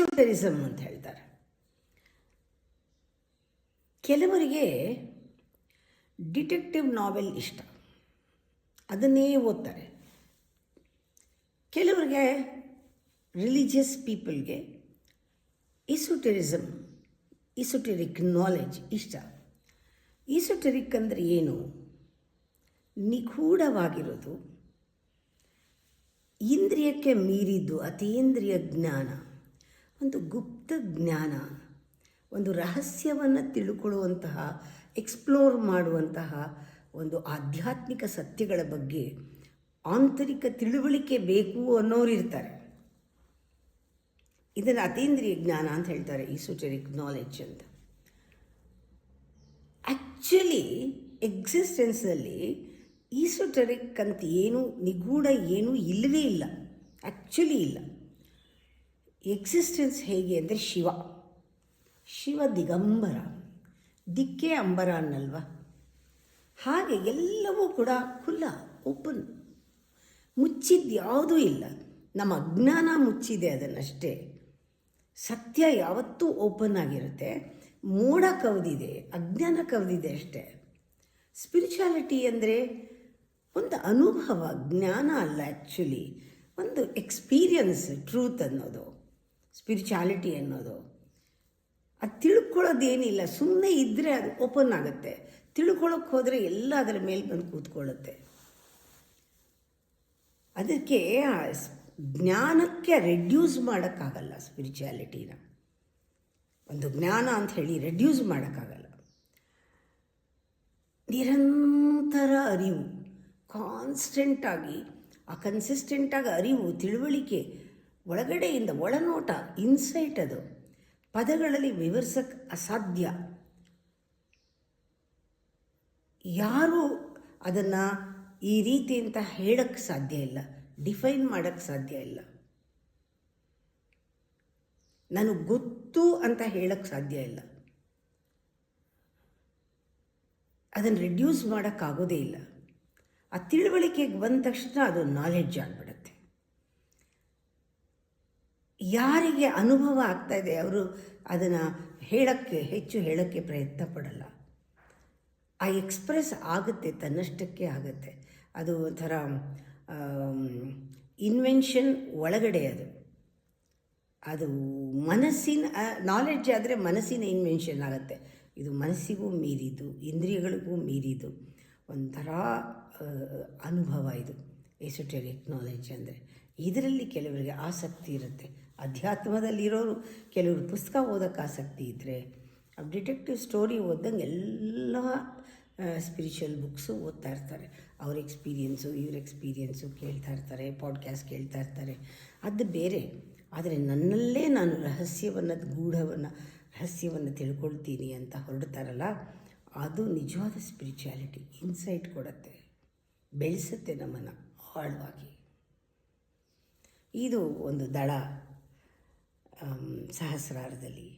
ಈಸೋಟೆರಿಸಮ್ ಅಂತ ಹೇಳ್ತಾರೆ. ಕೆಲವರಿಗೆ ಡಿಟೆಕ್ಟಿವ್ ನಾವೆಲ್ ಇಷ್ಟ, ಅದನ್ನೇ ಓದ್ತಾರೆ. ಕೆಲವರಿಗೆ ರಿಲಿಜಿಯಸ್ ಪೀಪಲ್ಗೆ ಈಸೋಟೆರಿಕ್ ನಾಲೆಡ್ಜ್ ಇಷ್ಟ. ಈಸೋಟೆರಿಕ್ ಅಂದರೆ ಏನು? ನಿಗೂಢವಾಗಿರೋದು, ಇಂದ್ರಿಯಕ್ಕೆ ಮೀರಿದ್ದು, ಅತೀಂದ್ರಿಯ ಜ್ಞಾನ, ಒಂದು ಗುಪ್ತ ಜ್ಞಾನ, ಒಂದು ರಹಸ್ಯವನ್ನು ತಿಳ್ಕೊಳ್ಳುವಂತಹ, ಎಕ್ಸ್ಪ್ಲೋರ್ ಮಾಡುವಂತಹ ಒಂದು ಆಧ್ಯಾತ್ಮಿಕ ಸತ್ಯಗಳ ಬಗ್ಗೆ ಆಂತರಿಕ ತಿಳುವಳಿಕೆ ಬೇಕು ಅನ್ನೋರು ಇರ್ತಾರೆ. ಇದನ್ನು ಅತೀಂದ್ರಿಯ ಜ್ಞಾನ ಅಂತ ಹೇಳ್ತಾರೆ, ಈಸೋಟೆರಿಕ್ ನಾಲೆಡ್ಜ್ ಅಂತ. ಆ್ಯಕ್ಚುಲಿ ಎಕ್ಸಿಸ್ಟೆನ್ಸಲ್ಲಿ ಈಸೋಟೆರಿಕ್ ಅಂತ ಏನು ನಿಗೂಢ ಏನೂ ಇಲ್ಲವೇ ಇಲ್ಲ, ಆ್ಯಕ್ಚುಲಿ ಇಲ್ಲ. ಎಕ್ಸಿಸ್ಟೆನ್ಸ್ ಹೇಗೆ ಅಂದರೆ ಶಿವ ದಿಗಂಬರ, ದಿಕ್ಕೇ ಅಂಬರ ಅನ್ನಲ್ವ, ಹಾಗೆ ಎಲ್ಲವೂ ಕೂಡ ಖುಲ್ಲ, ಓಪನ್, ಮುಚ್ಚಿದ್ದು ಯಾವುದೂ ಇಲ್ಲ. ನಮ್ಮ ಅಜ್ಞಾನ ಮುಚ್ಚಿದೆ ಅದನ್ನಷ್ಟೇ. ಸತ್ಯ ಯಾವತ್ತೂ ಓಪನ್ ಆಗಿರುತ್ತೆ. ಮೋಡ ಕವಿದಿದೆ, ಅಜ್ಞಾನ ಕವಿದಿದೆ ಅಷ್ಟೇ. ಸ್ಪಿರಿಚುಯಾಲಿಟಿ ಅಂದರೆ ಒಂದು ಅನುಭವ, ಜ್ಞಾನ ಅಲ್ಲ, ಆ್ಯಕ್ಚುಲಿ ಒಂದು ಎಕ್ಸ್ಪೀರಿಯನ್ಸ್. ಟ್ರೂತ್ ಅನ್ನೋದು, ಸ್ಪಿರಿಚುಯಾಲಿಟಿ ಅನ್ನೋದು, ಅದು ತಿಳ್ಕೊಳ್ಳೋದೇನಿಲ್ಲ. ಸುಮ್ಮನೆ ಇದ್ದರೆ ಅದು ಓಪನ್ ಆಗುತ್ತೆ. ತಿಳ್ಕೊಳ್ಳೋಕೆ ಹೋದರೆ ಎಲ್ಲ ಅದರ ಮೇಲೆ ಬಂದು ಕೂತ್ಕೊಳ್ಳುತ್ತೆ. ಅದಕ್ಕೆ ಜ್ಞಾನಕ್ಕೆ ರೆಡ್ಯೂಸ್ ಮಾಡೋಕ್ಕಾಗಲ್ಲ. ಸ್ಪಿರಿಚುಯಾಲಿಟಿನ ಒಂದು ಜ್ಞಾನ ಅಂತ ಹೇಳಿ ರೆಡ್ಯೂಸ್ ಮಾಡೋಕ್ಕಾಗಲ್ಲ. ನಿರಂತರ ಅರಿವು, ಕಾನ್ಸ್ಟೆಂಟಾಗಿ, ಕನ್ಸಿಸ್ಟೆಂಟಾಗಿ ಅರಿವು, ತಿಳುವಳಿಕೆ, ಒಳಗಡೆಯಿಂದ ಒಳನೋಟ, ಇನ್ಸೈಟ್. ಅದು ಪದಗಳಲ್ಲಿ ವಿವರಿಸೋಕ್ಕೆ ಅಸಾಧ್ಯ. ಯಾರೂ ಅದನ್ನು ಈ ರೀತಿ ಅಂತ ಹೇಳೋಕ್ಕೆ ಸಾಧ್ಯ ಇಲ್ಲ, ಡಿಫೈನ್ ಮಾಡೋಕ್ಕೆ ಸಾಧ್ಯ ಇಲ್ಲ. ನನಗೆ ಗೊತ್ತು ಅಂತ ಹೇಳೋಕ್ಕೆ ಸಾಧ್ಯ ಇಲ್ಲ. ಅದನ್ನು ರೆಡ್ಯೂಸ್ ಮಾಡೋಕ್ಕಾಗೋದೇ ಇಲ್ಲ. ಆ ತಿಳುವಳಿಕೆಗೆ ಬಂದ ತಕ್ಷಣ ಅದು ನಾಲೆಡ್ಜ್ ಆಗಿಬಿಡುತ್ತೆ. ಯಾರಿಗೆ ಅನುಭವ ಆಗ್ತಾಯಿದೆ ಅವರು ಅದನ್ನು ಹೆಚ್ಚು ಹೇಳೋಕ್ಕೆ ಪ್ರಯತ್ನ ಪಡಲ್ಲ. ಆ ಎಕ್ಸ್ಪ್ರೆಸ್ ಆಗುತ್ತೆ, ತನ್ನಷ್ಟಕ್ಕೆ ಆಗುತ್ತೆ. ಅದು ಒಂಥರ ಇನ್ವೆನ್ಷನ್ ಒಳಗಡೆ. ಅದು ಮನಸ್ಸಿನ ನಾಲೆಡ್ಜ್ ಆದರೆ ಮನಸ್ಸಿನ ಇನ್ವೆನ್ಷನ್ ಆಗುತ್ತೆ. ಇದು ಮನಸ್ಸಿಗೂ ಮೀರಿದ್ದು, ಇಂದ್ರಿಯಗಳಿಗೂ ಮೀರಿದ್ದು ಒಂಥರ ಅನುಭವ ಇದು ಎಸೋಟೆರಿಕ್ ನಾಲೆಡ್ಜ್ ಅಂದರೆ. ಇದರಲ್ಲಿ ಕೆಲವರಿಗೆ ಆಸಕ್ತಿ ಇರುತ್ತೆ. ಅಧ್ಯಾತ್ಮದಲ್ಲಿರೋರು ಕೆಲವರು ಪುಸ್ತಕ ಓದೋಕ್ಕೆ ಆಸಕ್ತಿ ಇದ್ದರೆ, ಡಿಟೆಕ್ಟಿವ್ ಸ್ಟೋರಿ ಓದ್ದಂಗೆ ಎಲ್ಲ ಸ್ಪಿರಿಚುವಲ್ ಬುಕ್ಸು ಓದ್ತಾ ಇರ್ತಾರೆ. ಅವ್ರ ಇವ್ರ ಎಕ್ಸ್ಪೀರಿಯೆನ್ಸು ಕೇಳ್ತಾ ಇರ್ತಾರೆ, ಪಾಡ್ಕ್ಯಾಸ್ಟ್ ಕೇಳ್ತಾ ಇರ್ತಾರೆ. ಅದು ಬೇರೆ. ಆದರೆ ನನ್ನಲ್ಲೇ ನಾನು ರಹಸ್ಯವನ್ನು ತಿಳ್ಕೊಳ್ತೀನಿ ಅಂತ ಹೊರಡ್ತಾರಲ್ಲ, ಅದು ನಿಜವಾದ ಸ್ಪಿರಿಚುಯಾಲಿಟಿ. ಇನ್ಸೈಟ್ ಕೊಡುತ್ತೆ, ಬೆಳೆಸುತ್ತೆ ನಮ್ಮನ್ನು ಆಳವಾಗಿ. ಇದು ಒಂದು ದಳ ಸಹಸ್ರಾರದಲ್ಲಿ.